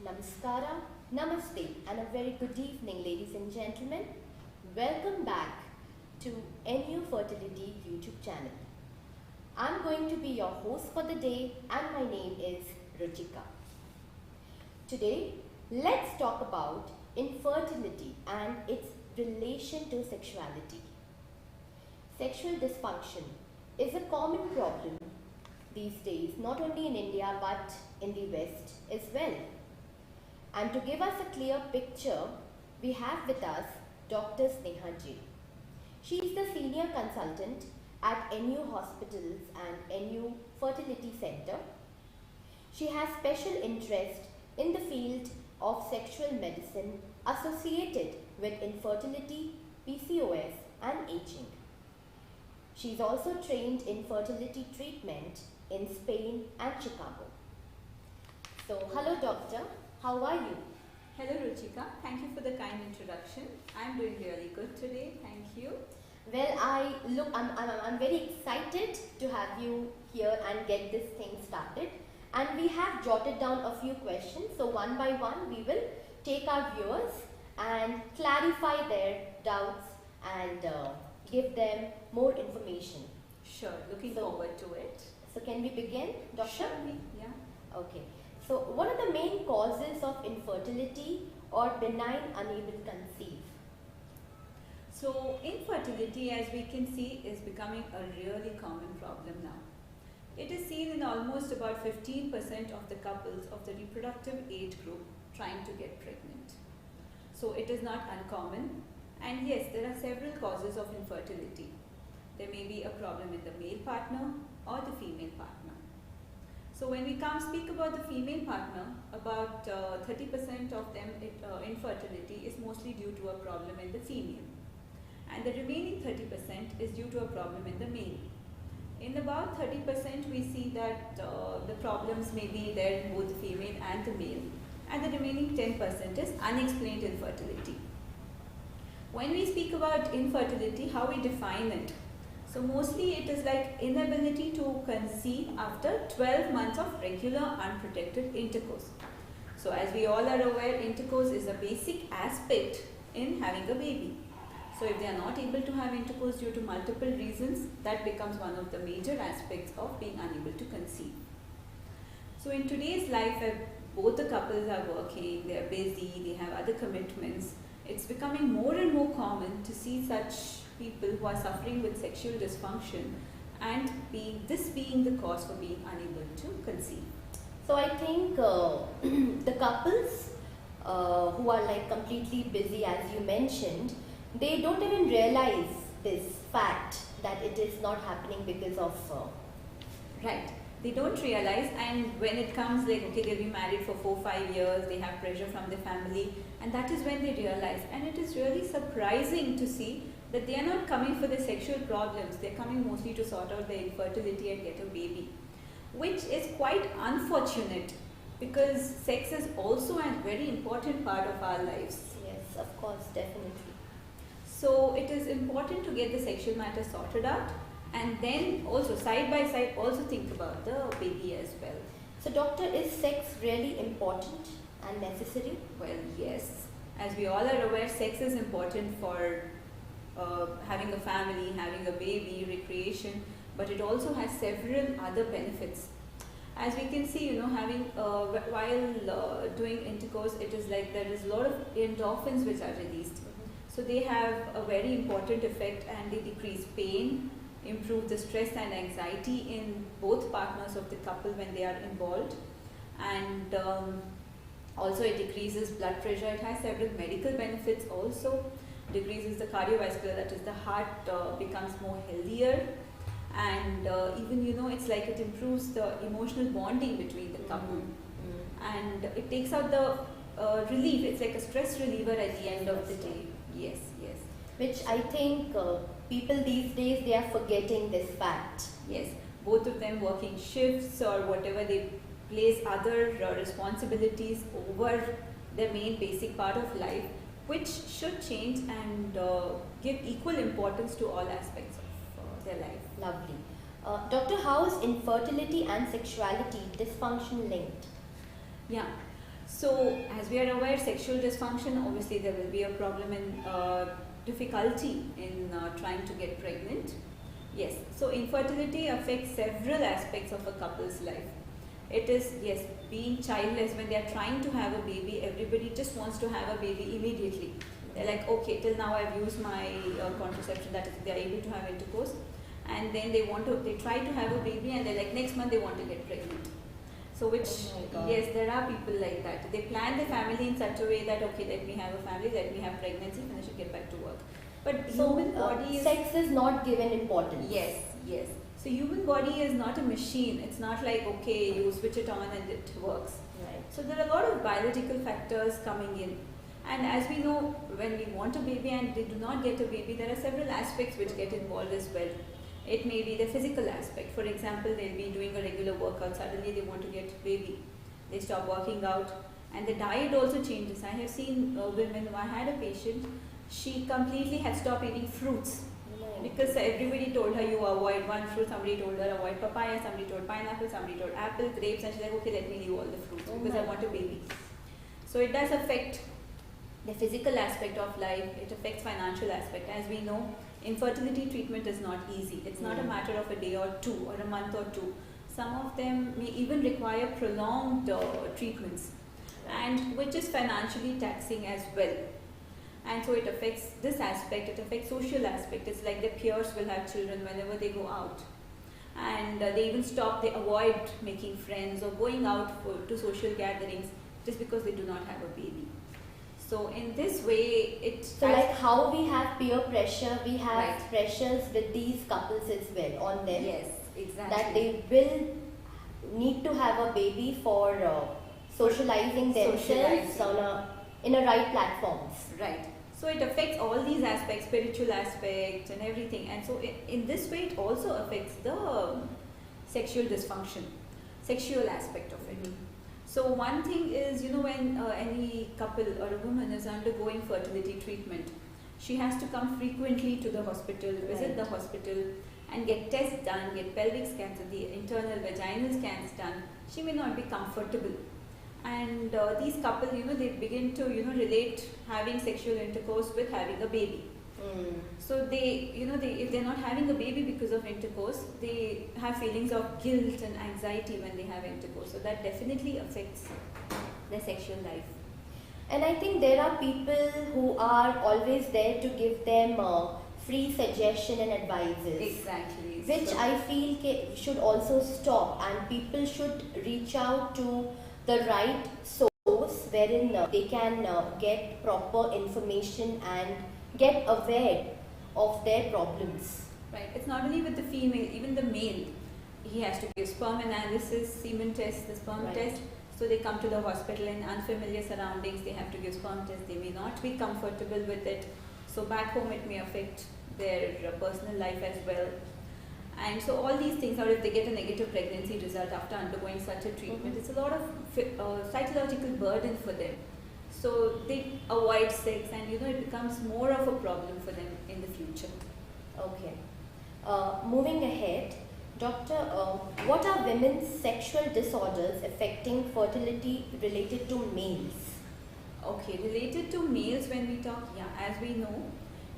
Namaskara, Namaste, and a very good evening, ladies and gentlemen. Welcome back to NU Fertility YouTube channel. I'm going to be your host for the day, and my name is Ruchika. Today, let's talk about infertility and its relation to sexuality. Sexual dysfunction is a common problem these days, not only in India but in the West as well. And to give us a clear picture, we have with us Dr. Sneha J. She is the senior consultant at NU Hospitals and NU Fertility Center. She has special interest in the field of sexual medicine associated with infertility, PCOS, and aging. She is also trained in fertility treatment in Spain and Chicago. So, hello doctor, how are you? Hello Ruchika, thank you for the kind introduction. I'm doing really good today, thank you. Well, I'm very excited to have you here and get this thing started. And we have jotted down a few questions, so one by one we will take our viewers and clarify their doubts and give them more information. Sure, looking forward to it. So can we begin, doctor? Sure, yeah. Okay. So what are the main causes of infertility or benign unable to conceive? So infertility, as we can see, is becoming a really common problem now. It is seen in almost about 15% of the couples of the reproductive age group trying to get pregnant. So it is not uncommon, and yes, there are several causes of infertility. There may be a problem in the male partner or the female partner. So when we speak about the female partner, about 30% of them infertility is mostly due to a problem in the female, and the remaining 30% is due to a problem in the male. In about 30% we see that the problems may be there in both the female and the male, and the remaining 10% is unexplained infertility. When we speak about infertility, how we define it? So mostly it is like inability to conceive after 12 months of regular unprotected intercourse. So as we all are aware, intercourse is a basic aspect in having a baby. So if they are not able to have intercourse due to multiple reasons, that becomes one of the major aspects of being unable to conceive. So in today's life, both the couples are working, they are busy, they have other commitments, it's becoming more and more common to see such people who are suffering with sexual dysfunction and this being the cause for being unable to conceive. So I think the couples who are like completely busy, as you mentioned, they don't even realize this fact that it is not happening because of right. They don't realize, and when it comes like, okay, they'll be married for 4-5 years, they have pressure from the family, and that is when they realize. And it is really surprising to see that they are not coming for the sexual problems, they're coming mostly to sort out their infertility and get a baby, which is quite unfortunate because sex is also a very important part of our lives. Yes, of course, definitely. So it is important to get the sexual matter sorted out, and then also side by side also think about the baby as well. So doctor, is sex really important and necessary? Well, yes. As we all are aware, sex is important for having a family, having a baby, recreation, but it also has several other benefits. As we can see, having while doing intercourse, it is like there is a lot of endorphins which are released. So they have a very important effect, and they decrease pain, improve the stress and anxiety in both partners of the couple when they are involved, and also it decreases blood pressure. It has several medical benefits also. Decreases the cardiovascular, that is the heart becomes more healthier, and even it's like it improves the emotional bonding between the couple, and it takes out the relief. It's like a stress reliever at the end of the day. Yes. Which I think people these days, they are forgetting this fact. Yes, both of them working shifts or whatever, they place other responsibilities over their main basic part of life, which should change and give equal importance to all aspects of their life. Lovely. Doctor, how is infertility and sexuality dysfunction linked? Yeah. So, as we are aware, sexual dysfunction, obviously there will be a problem in difficulty in trying to get pregnant. Yes, so infertility affects several aspects of a couple's life. It is, yes, being childless. When they are trying to have a baby, everybody just wants to have a baby immediately. They're like, okay, till now I've used my contraception, that is, they are able to have intercourse, and then they try to have a baby, and they're like, next month they want to get pregnant. So yes, there are people like that. They plan their family in such a way that, okay, let me have a family, let me have pregnancy, and I should get back to work. But human body sex is not given importance. Yes, yes. So human body is not a machine. It's not like, okay, you switch it on and it works. Right. So there are a lot of biological factors coming in. And as we know, when we want a baby and they do not get a baby, there are several aspects which get involved as well. It may be the physical aspect. For example, they'll be doing a regular workout. Suddenly they want to get a baby. They stop working out. And the diet also changes. I have seen women, I had a patient, she completely had stopped eating fruits. Because everybody told her you avoid one fruit, somebody told her avoid papaya, somebody told pineapple, somebody told apple, grapes, and she's like, okay, let me leave all the fruits because I want a baby. So it does affect the physical aspect of life, it affects financial aspect. As we know, infertility treatment is not easy. It's not a matter of a day or two or a month or two. Some of them may even require prolonged treatments, and which is financially taxing as well. And so it affects this aspect, it affects social aspect. It's like their peers will have children whenever they go out. And they even stop, they avoid making friends or going out to social gatherings just because they do not have a baby. So in this way, So like how we have peer pressure, we have pressures with these couples as well on them. Yes, exactly. That they will need to have a baby for socializing themselves in a right platforms. Right. So it affects all these aspects, spiritual aspect and everything. And so in this way, it also affects the sexual dysfunction, sexual aspect of it. So one thing is, when any couple or a woman is undergoing fertility treatment, she has to come frequently to the hospital, visit the hospital and get tests done, get pelvic scans, the internal vaginal scans done. She may not be comfortable. And these couples, they begin to, relate having sexual intercourse with having a baby. So they, if they're not having a baby because of intercourse, they have feelings of guilt and anxiety when they have intercourse. So that definitely affects their sexual life. And I think there are people who are always there to give them free suggestion and advices. Exactly. Which I feel should also stop, and people should reach out to the right source wherein they can get proper information and get aware of their problems. Right. It's not only with the female, even the male. He has to give sperm analysis, semen test, the sperm test. So they come to the hospital in unfamiliar surroundings, they have to give sperm test, they may not be comfortable with it. So back home it may affect their personal life as well. And so all these things, or if they get a negative pregnancy result after undergoing such a treatment, it's a lot of psychological burden for them. So they avoid sex, and it becomes more of a problem for them in the future. Okay. Moving ahead, Doctor, what are women's sexual disorders affecting fertility related to males? Okay, related to males, when we talk, as we know,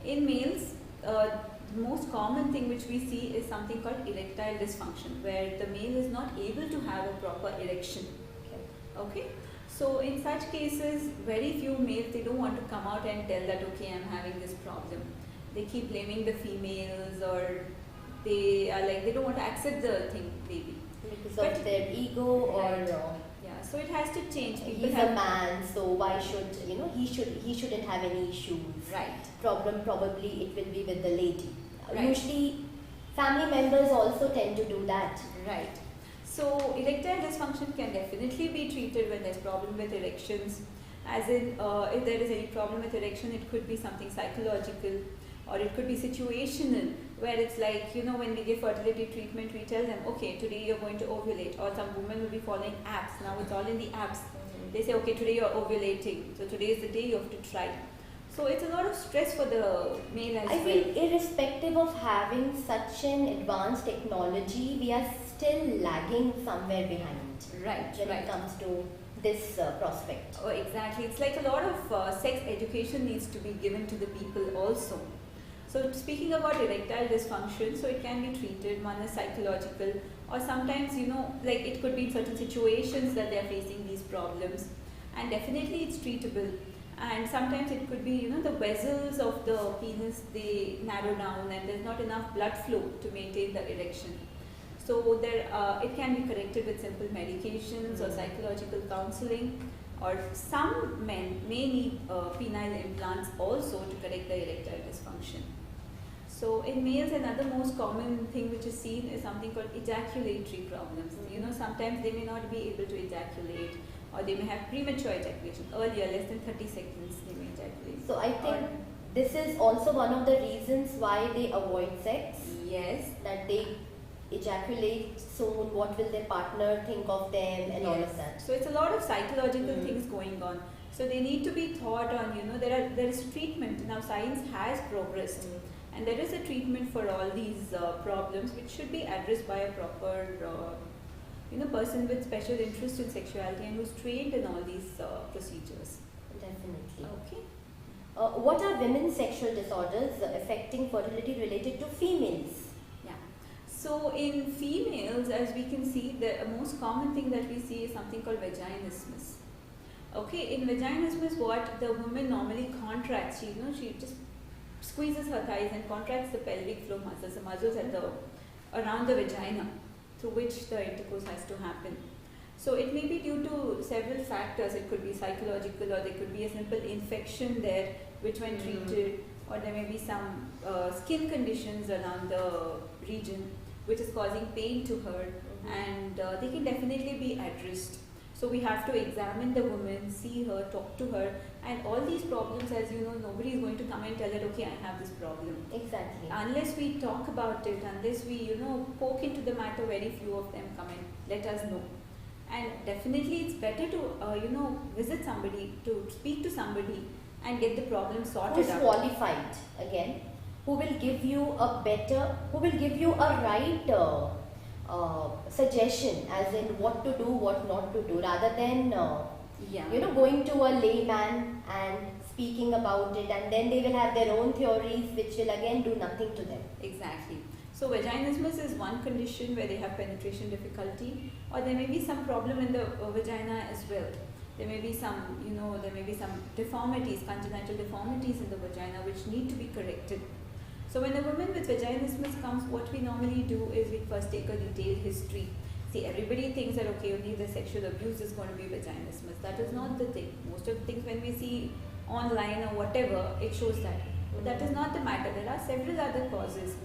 in males, the most common thing which we see is something called erectile dysfunction, where the male is not able to have a proper erection. Okay. So in such cases, very few males, they don't want to come out and tell that, okay, I'm having this problem. They keep blaming the females, or they are like, they don't want to accept the thing, maybe. Because of their ego or... So it has to change. People he's a man, so why should, he shouldn't have any issues. Right. Problem probably it will be with the lady. Usually family members also tend to do that. Right. So erectile dysfunction can definitely be treated when there's problem with erections. As in, if there is any problem with erection, it could be something psychological, or it could be situational, where it's like, when we give fertility treatment, we tell them, okay, today you're going to ovulate, or some women will be following apps. Now it's all in the apps. They say, okay, today you're ovulating, so today is the day you have to try. So it's a lot of stress for the male as well. I feel irrespective of having such an advanced technology, we are still lagging somewhere behind. Right. When it comes to this prospect? Oh, exactly. It's like a lot of sex education needs to be given to the people also. So speaking about erectile dysfunction, so it can be treated. One is psychological, or sometimes, like it could be in certain situations that they are facing these problems, and definitely it's treatable. And sometimes it could be, the vessels of the penis, they narrow down and there's not enough blood flow to maintain the erection. So it can be corrected with simple medications or psychological counseling, or some men may need penile implants also to correct the erectile dysfunction. So in males, another most common thing which is seen is something called ejaculatory problems. Sometimes they may not be able to ejaculate, or they may have premature ejaculation earlier, less than 30 seconds they may ejaculate. So I think this is also one of the reasons why they avoid sex. Yes. That they ejaculate soon, what will their partner think of them, and all of that. So it's a lot of psychological things going on. So they need to be taught on, there is treatment. Now science has progressed, and there is a treatment for all these problems, which should be addressed by a proper person with special interest in sexuality and who's trained in all these procedures. Definitely. Okay. What are women's sexual disorders affecting fertility related to females? Yeah. So in females, as we can see, the most common thing that we see is something called vaginismus. Okay, in vaginismus, what the woman normally contracts, she just squeezes her thighs and contracts the pelvic floor muscles, the muscles around the vagina, through which the intercourse has to happen. So it may be due to several factors. It could be psychological, or there could be a simple infection there which when treated, or there may be some skin conditions around the region which is causing pain to her, and they can definitely be addressed. So we have to examine the woman, see her, talk to her, and all these problems, as you know, nobody is going to come and tell her, okay, I have this problem. Exactly. Unless we talk about it, unless we, poke into the matter, very few of them come and let us know. And definitely it's better to, visit somebody, to speak to somebody and get the problem sorted Who's out. qualified, again, who will give you a right suggestion, as in what to do, what not to do, rather than going to a layman and speaking about it, and then they will have their own theories which will again do nothing to them. Exactly. So vaginismus is one condition where they have penetration difficulty, or there may be some problem in the vagina as well. There may be some, deformities, congenital deformities in the vagina which need to be corrected. So when a woman with vaginismus comes, what we normally do is we first take a detailed history. See, everybody thinks that, okay, only the sexual abuse is going to be vaginismus. That is not the thing. Most of the things when we see online or whatever, it shows that. But that is not the matter. There are several other causes.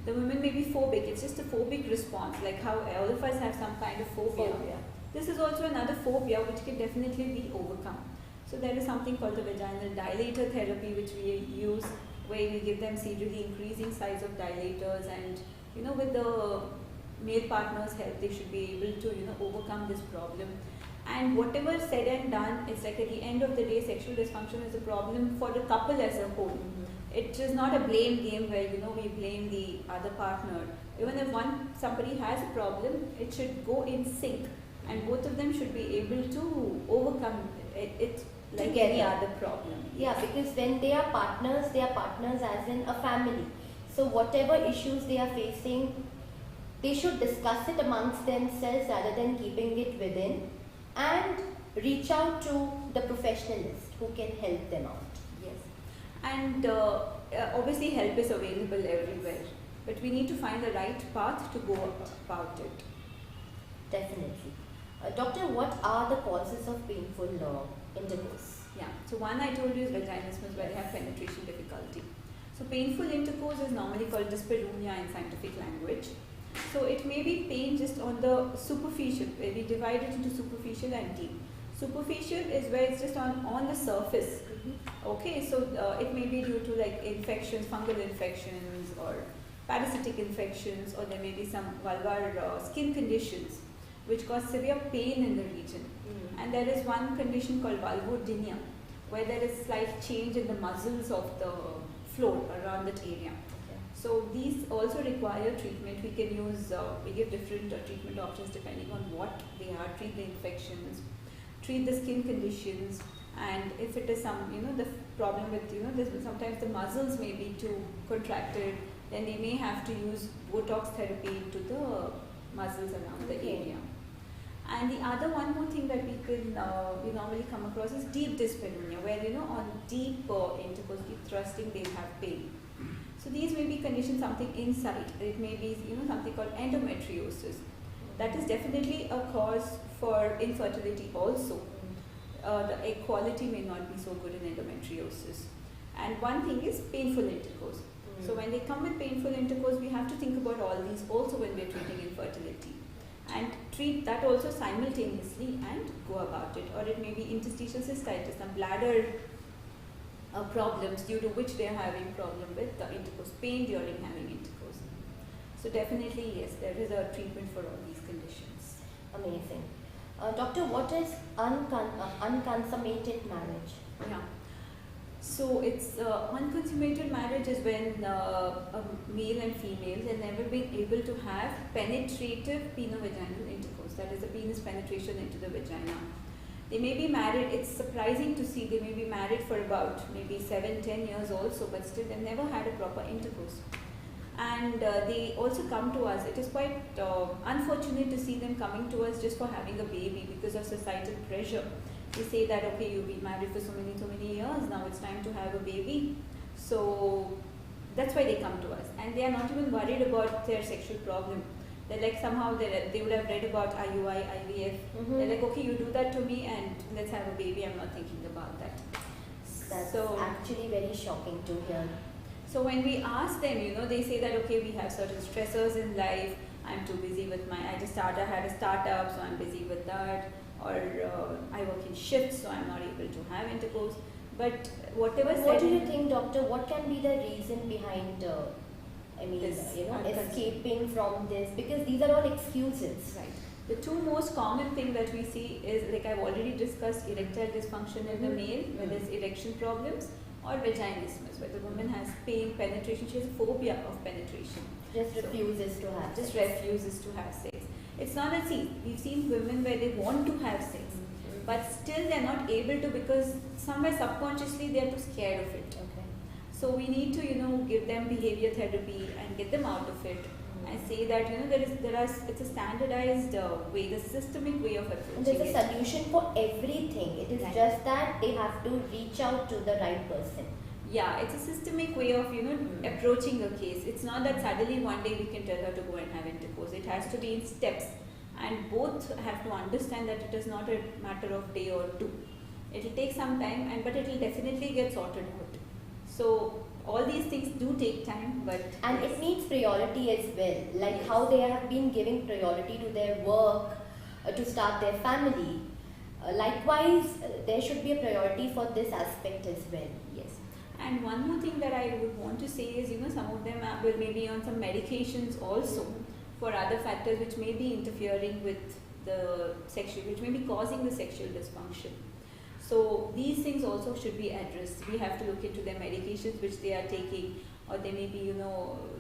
The woman may be phobic. It's just a phobic response, like how all of us have some kind of phobia. This is also another phobia which can definitely be overcome. So there is something called the vaginal dilator therapy which we use, where we give them serially increasing size of dilators, and with the male partner's help, they should be able to overcome this problem. And whatever said and done, it's like at the end of the day, sexual dysfunction is a problem for the couple as a whole. It is not a blame game where we blame the other partner. Even if somebody has a problem, it should go in sync, and both of them should be able to overcome it like Together. any other problem. Yeah, because when they are partners as in a family. So whatever issues they are facing, they should discuss it amongst themselves rather than keeping it within, and reach out to the professionalist who can help them out. Yes. And obviously help is available everywhere, but we need to find the right path to go about it. Definitely. Doctor, what are the causes of painful intercourse? Yeah, so one I told you is vaginismus, where they have penetration difficulty. So painful intercourse is normally called dyspareunia in scientific language. So it may be pain just on the superficial, where we divide it into superficial and deep. Superficial is where it's just on the surface. Okay, so it may be due to like infections, fungal infections, or parasitic infections, or there may be some vulvar skin conditions which cause severe pain in the region. And there is one condition called vulvodynia, where there is slight change in the muscles of the floor around that area. So these also require treatment. We can use, we give different treatment options depending on what they are. Treat the infections, treat the skin conditions, and if it is some, the problem with, sometimes the muscles may be too contracted, then they may have to use Botox therapy to the muscles around the area. And the other one more thing that we normally come across is deep dyspareunia, where on deep intercourse, deep thrusting, they have pain. So these may be conditions something inside. It may be something called endometriosis. That is definitely a cause for infertility also. The egg quality may not be so good in endometriosis. And one thing is painful intercourse. So when they come with painful intercourse, we have to think about all these also when we are treating infertility, and treat that also simultaneously and go about it. Or it may be interstitial cystitis, some bladder problems due to which they are having problem with the intercourse, pain during having intercourse. So definitely yes, there is a treatment for all these conditions. Amazing. Doctor, what is unconsummated marriage? Yeah. So it's unconsummated marriage is when a male and female have never been able to have penetrative penovaginal intercourse, that is the penis penetration into the vagina. They may be married, it's surprising to see they may be married for about maybe 7-10 years also, but still they've never had a proper intercourse. And they also come to us. It is quite unfortunate to see them coming to us just for having a baby because of societal pressure. They say that, okay, you've been married for so many years, now it's time to have a baby. So that's why they come to us. And they are not even worried about their sexual problem. They're like, somehow they would have read about IUI, IVF. They're like, okay, you do that to me and let's have a baby. I'm not thinking about that. That's actually very shocking to hear. So when we ask them, they say that, okay, we have certain stressors in life. I'm too busy with I had a startup, so I'm busy with that. Or I work in shifts, so I'm not able to have intercourse. But whatever. What do you think, doctor? What can be the reason behind, escaping from this? Because these are all excuses. Right. The two most common thing that we see is, like I've already discussed, erectile dysfunction in the male, where there's erection problems, or vaginismus, where the woman has pain, penetration, she has a phobia of penetration. Refuses to have sex. It's not that, we've seen women where they want to have sex, but still they're not able to because somewhere subconsciously they're too scared of it. Okay. So we need to, give them behavior therapy and get them out of it. And say that it's a standardized way, the systemic way of approaching it. There's a solution for everything. It is just that they have to reach out to the right person. Yeah, it's a systemic way of approaching a case. It's not that suddenly one day we can tell her to go and have intercourse. It has to be in steps, and both have to understand that it is not a matter of day or two. It will take some time, but it will definitely get sorted out. So all these things do take time, and it needs priority as well, like how they have been giving priority to their work, to start their family. Likewise, there should be a priority for this aspect as well. Yes. And one more thing that I would want to say is, some of them will maybe on some medications also for other factors which may be interfering with the sexual, which may be causing the sexual dysfunction. So these things also should be addressed. We have to look into their medications which they are taking, or there may be,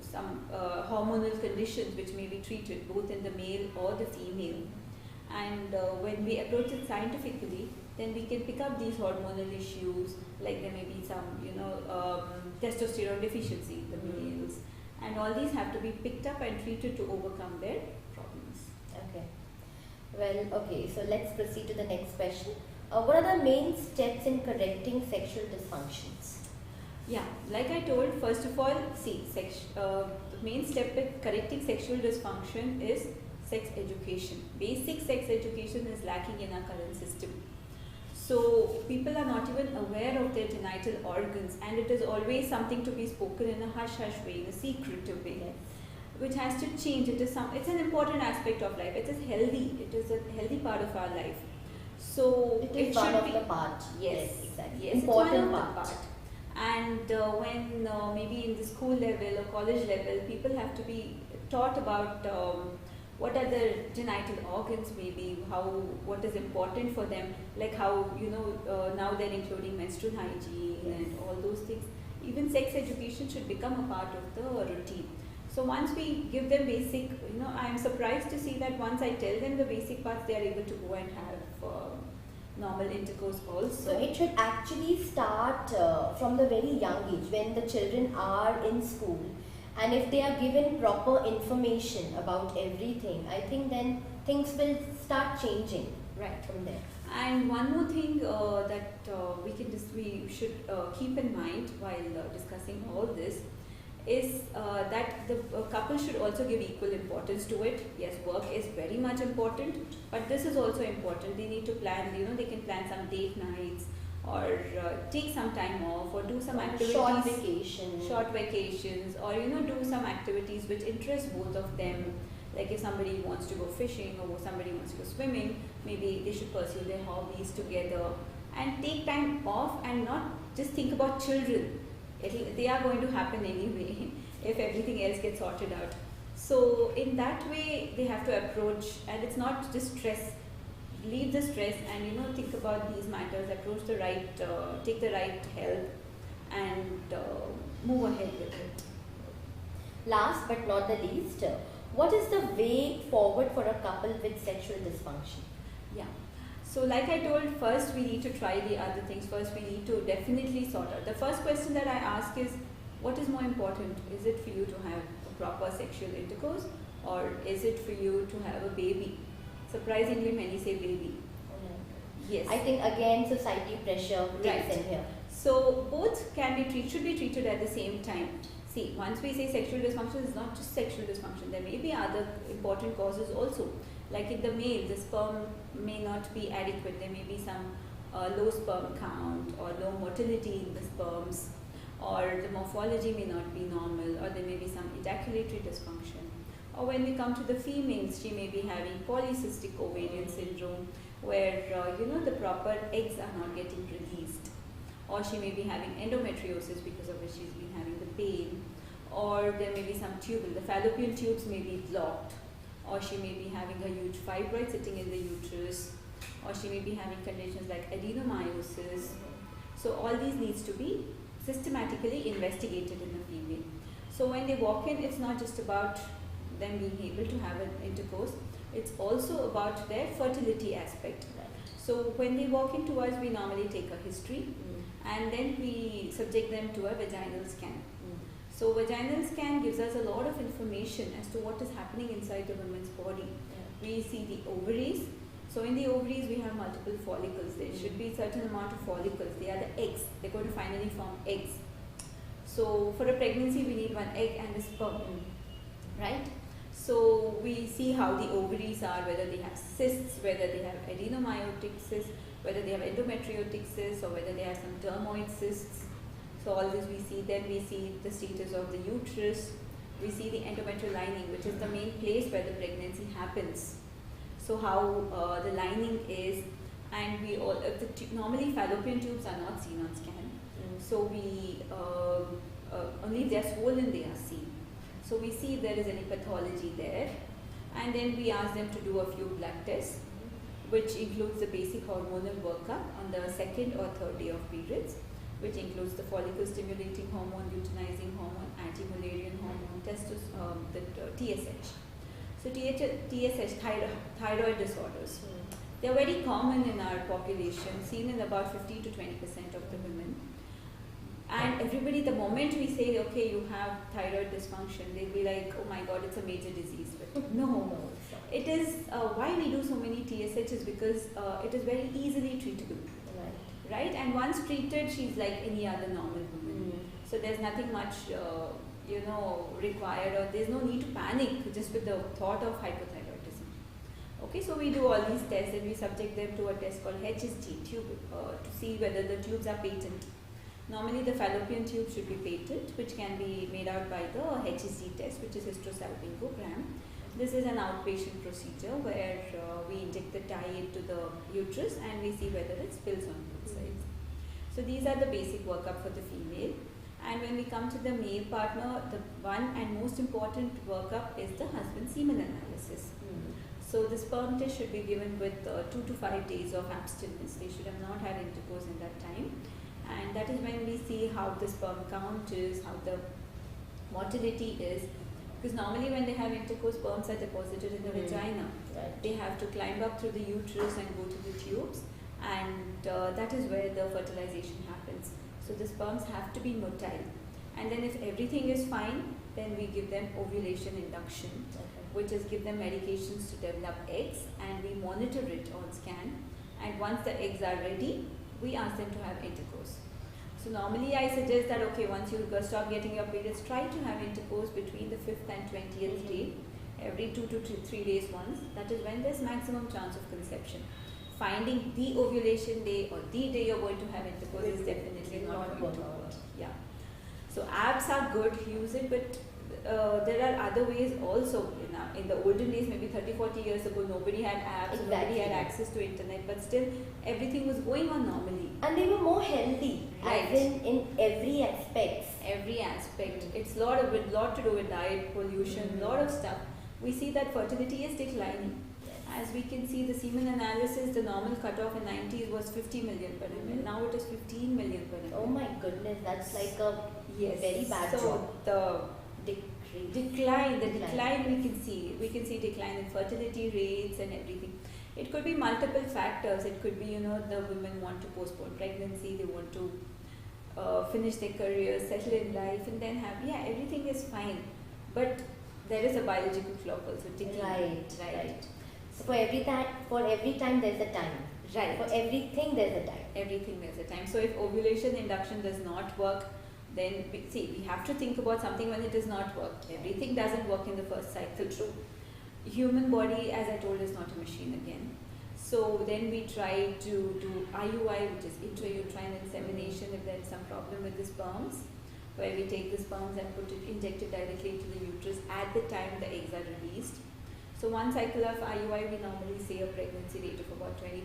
some hormonal conditions which may be treated both in the male or the female. And when we approach it scientifically, then we can pick up these hormonal issues, like there may be some, testosterone deficiency in the males, and all these have to be picked up and treated to overcome their problems. Okay. Well, okay, so let's proceed to the next question. What are the main steps in correcting sexual dysfunctions? Yeah, like I told, first of all, the main step in correcting sexual dysfunction is sex education. Basic sex education is lacking in our current system. So people are not even aware of their genital organs, and it is always something to be spoken in a hush-hush way, in a secretive way, which has to change. It's an important aspect of life. It is a healthy part of our life. So it is one of the part. Yes, exactly. Yes, important part. And when maybe in the school level or college level, people have to be taught about what are the genital organs, maybe what is important for them, like how now they're including menstrual hygiene and all those things. Even sex education should become a part of the routine. So once we give them basic, I am surprised to see that once I tell them the basic parts, they are able to go and have normal intercourse also. So it should actually start from the very young age when the children are in school, and if they are given proper information about everything, I think then things will start changing Right. from there. And one more thing that we should keep in mind while discussing all this is that the couple should also give equal importance to it. Yes, work is very much important, but this is also important. They need to plan, they can plan some date nights, or take some time off, or do some activities, short vacations, or do some activities which interest both of them. Like if somebody wants to go fishing or somebody wants to go swimming, maybe they should pursue their hobbies together and take time off, and not just think about children. They are going to happen anyway if everything else gets sorted out. So in that way they have to approach, and it's not just stress. Leave the stress and think about these matters, approach the right, take the right help, and move ahead with it. Last but not the least, what is the way forward for a couple with sexual dysfunction? Yeah. So like I told, first we need to try the other things. First we need to definitely sort out. The first question that I ask is, what is more important? Is it for you to have a proper sexual intercourse, or is it for you to have a baby? Surprisingly, many say baby. Yes. I think again society pressure takes in here. So both should be treated at the same time. See, once we say sexual dysfunction, it's not just sexual dysfunction. There may be other important causes also. Like in the male, the sperm may not be adequate. There may be some low sperm count or low motility in the sperms, or the morphology may not be normal, or there may be some ejaculatory dysfunction. Or when we come to the females, she may be having polycystic ovarian syndrome, where the proper eggs are not getting released. Or she may be having endometriosis, because of which she's been having the pain. Or there may be some tubal, the fallopian tubes may be blocked. Or she may be having a huge fibroid sitting in the uterus. Or she may be having conditions like adenomyosis. So all these needs to be systematically investigated in the female. So when they walk in, it's not just about them being able to have an intercourse, it's also about their fertility aspect. So when they walk into us, we normally take a history, and then we subject them to a vaginal scan. So vaginal scan gives us a lot of information as to what is happening inside the woman's body. We see the ovaries. So in the ovaries we have multiple follicles. There should be a certain amount of follicles. They are the eggs. They're going to finally form eggs. So for a pregnancy we need one egg and a sperm, right? So we see how the ovaries are, whether they have cysts, whether they have adenomyotic cysts, whether they have endometriotic cysts, or whether they have some dermoid cysts. So all this we see. Then we see the status of the uterus. We see the endometrial lining, which is the main place where the pregnancy happens. So how the lining is, and we all normally fallopian tubes are not seen on scan. So we only if they are swollen they are seen. So we see if there is any pathology there, and then we ask them to do a few blood tests, which includes the basic hormonal workup on the second or third day of periods, which includes the follicle stimulating hormone, luteinizing hormone, anti-Mullerian hormone, TSH. So TSH, thyroid disorders. They are very common in our population, seen in about 15 to 20% of the women. And everybody, the moment we say, okay, you have thyroid dysfunction, they'll be like, oh my god, it's a major disease. But no. It is, why we do so many TSH is because it is very easily treatable. Right? And once treated, she's like any other normal woman. So there's nothing much, required, or there's no need to panic just with the thought of hypothyroidism. Okay, so we do all these tests, and we subject them to a test called HSG tube to see whether the tubes are patent. Normally the fallopian tube should be patent, which can be made out by the HSG test, which is hysterosalpingogram. This is an outpatient procedure where we inject the dye into the uterus and we see whether it spills on both sides. So these are the basic workup for the female. And when we come to the male partner, the one and most important workup is the husband semen analysis. So the sperm test should be given with 2 to 5 days of abstinence. They should have not had intercourse in that time. And that is when we see how the sperm count is, how the motility is. Because normally when they have intercourse, sperms are deposited in the vagina. They have to climb up through the uterus and go to the tubes. and that is where the fertilization happens. So the sperms have to be motile, and then if everything is fine, then we give them ovulation induction, which is give them medications to develop eggs, and we monitor it on scan, and once the eggs are ready, we ask them to have intercourse. So normally I suggest that, okay, once you stop getting your periods, try to have intercourse between the 5th and 20th day, every 2 to 3 days once. That is when there's maximum chance of conception. Finding the ovulation day or the day you're going to have intercourse is definitely not going to work. Yeah. So apps are good, use it, but there are other ways also. In the olden days, maybe 30-40 years ago, nobody had apps, nobody had access to internet, but still everything was going on normally. And they were more healthy, right? In every aspect. Every aspect. It's a lot to do with diet, pollution, lot of stuff. We see that fertility is declining. As we can see, the semen analysis, the normal cutoff in 90s was 50 million per ml. Now it is 15 million per ml. Oh my goodness, that's like a very bad job. So the decline we can see. We can see decline in fertility rates and everything. It could be multiple factors. It could be, the women want to postpone pregnancy, they want to finish their career, settle in life, and then have, everything is fine. But there is a biological clock also ticking. Right. So for every time there's a time. Right. For everything there's a time. Everything there's a time. So if ovulation induction does not work, then we have to think about something when it does not work. Everything doesn't work in the first cycle. True. Human body, as I told, is not a machine again. So then we try to do IUI, which is intrauterine insemination, if there is some problem with the sperms, where we take the sperms and inject it directly into the uterus at the time the eggs are released. So one cycle of IUI, we normally say a pregnancy rate of about 20%.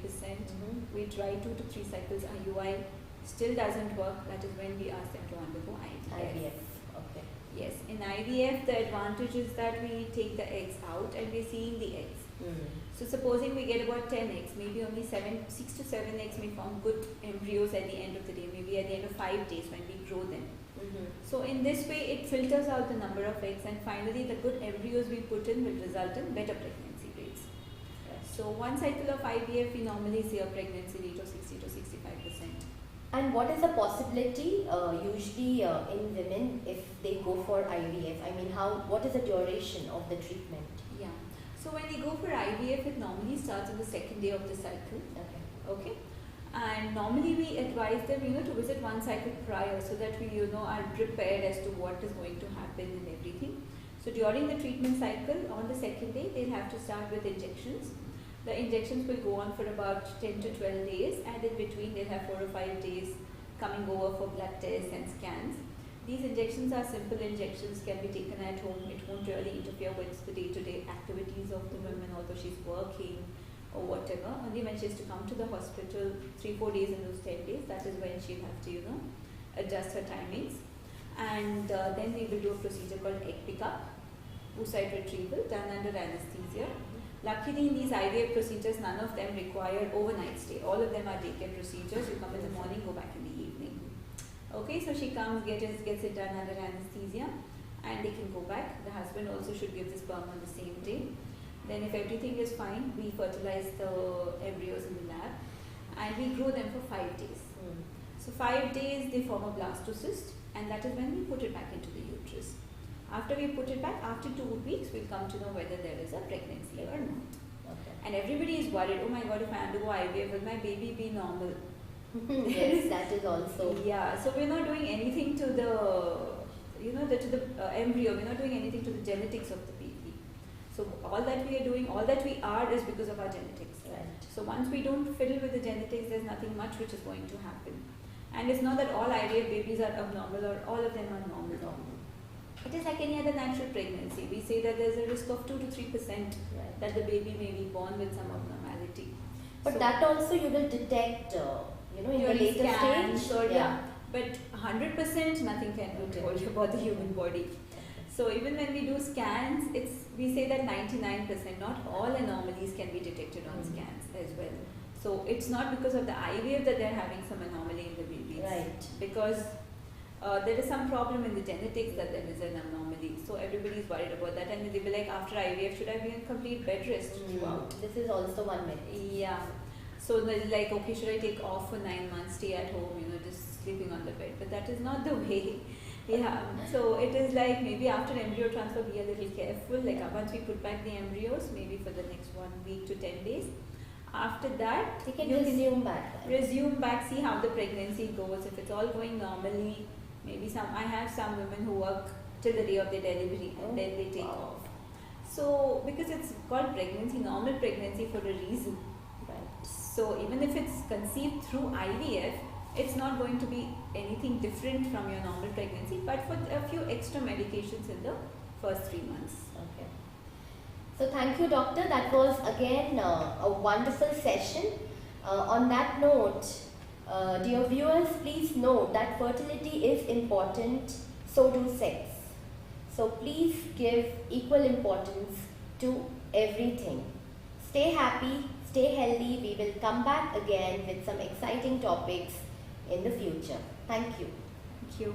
We try 2 to 3 cycles IUI, still doesn't work. That is when we ask them to undergo IVF. Okay. Yes, in IVF, the advantage is that we take the eggs out and we're seeing the eggs. So supposing we get about 10 eggs, maybe only 6 to 7 eggs may form good embryos at the end of the day, maybe at the end of 5 days when we grow them. So in this way, it filters out the number of eggs, and finally the good embryos we put in will result in better pregnancy rates. So one cycle of IVF, we normally see a pregnancy rate of 60 to 65%. And what is the possibility usually in women if they go for IVF? I mean, what is the duration of the treatment? Yeah. So when we go for IVF, it normally starts on the 2nd day of the cycle. Okay. And normally we advise them, to visit one cycle prior, so that we, are prepared as to what is going to happen and everything. So during the treatment cycle, on the 2nd day, they'll have to start with injections. The injections will go on for about 10 to 12 days, and in between they'll have 4 or 5 days coming over for blood tests and scans. These injections are simple injections, can be taken at home. It won't really interfere with the day-to-day activities of the woman, although she's working or whatever. Only when she has to come to the hospital 3-4 days in those 10 days, that is when she'll have to, adjust her timings. And then we will do a procedure called egg pickup, oocyte retrieval, done under anesthesia. Luckily, in these IVF procedures, none of them require overnight stay. All of them are daycare procedures. You come in the morning, go back in the evening. Okay, so she comes, gets it done under anesthesia, and they can go back. The husband also should give the sperm on the same day. Then if everything is fine, we fertilize the embryos in the lab, and we grow them for 5 days. So 5 days, they form a blastocyst, and that is when we put it back into the uterus. After we put it back, after 2 weeks, we'll come to know whether there is a pregnancy or not. Okay. And everybody is worried, oh my God, if I undergo IVF, will my baby be normal? Yes, that is also. Yeah, so we're not doing anything to the, to the embryo. We're not doing anything to the genetics of the baby. So all that we are is because of our genetics. Right. So once we don't fiddle with the genetics, there's nothing much which is going to happen. And it's not that all IVF babies are abnormal or all of them are normal. It is like any other natural pregnancy. We say that there's a risk of 2 to 3% that the baby may be born with some abnormality. But so that also you will detect, in the later stage. But 100% nothing can be told about the human body. So even when we do scans, we say that 99%, not all anomalies can be detected on scans as well. So it's not because of the IVF that they're having some anomaly in the babies. Right. Because there is some problem in the genetics that there is an anomaly. So everybody is worried about that, and they'll be like, after IVF, should I be in complete bed rest throughout? This is also one myth. Yeah. So like, okay, should I take off for 9 months, stay at home, just sleeping on the bed? But that is not the way. Yeah, so it is like maybe after embryo transfer, be a little careful. Like once we put back the embryos, maybe for the next 1 week to 10 days. After that, you can resume back. Resume back, see how the pregnancy goes. If it's all going normally, maybe I have some women who work till the day of their delivery and then they take off. So because it's called pregnancy, normal pregnancy for a reason. Right. So even if it's conceived through IVF, it's not going to be anything different from your normal pregnancy, but for a few extra medications in the first 3 months. Okay. So thank you, doctor. That was again a wonderful session. On that note, dear viewers, please know that fertility is important, so do sex. So please give equal importance to everything. Stay happy, stay healthy. We will come back again with some exciting topics in the future. Thank you. Thank you.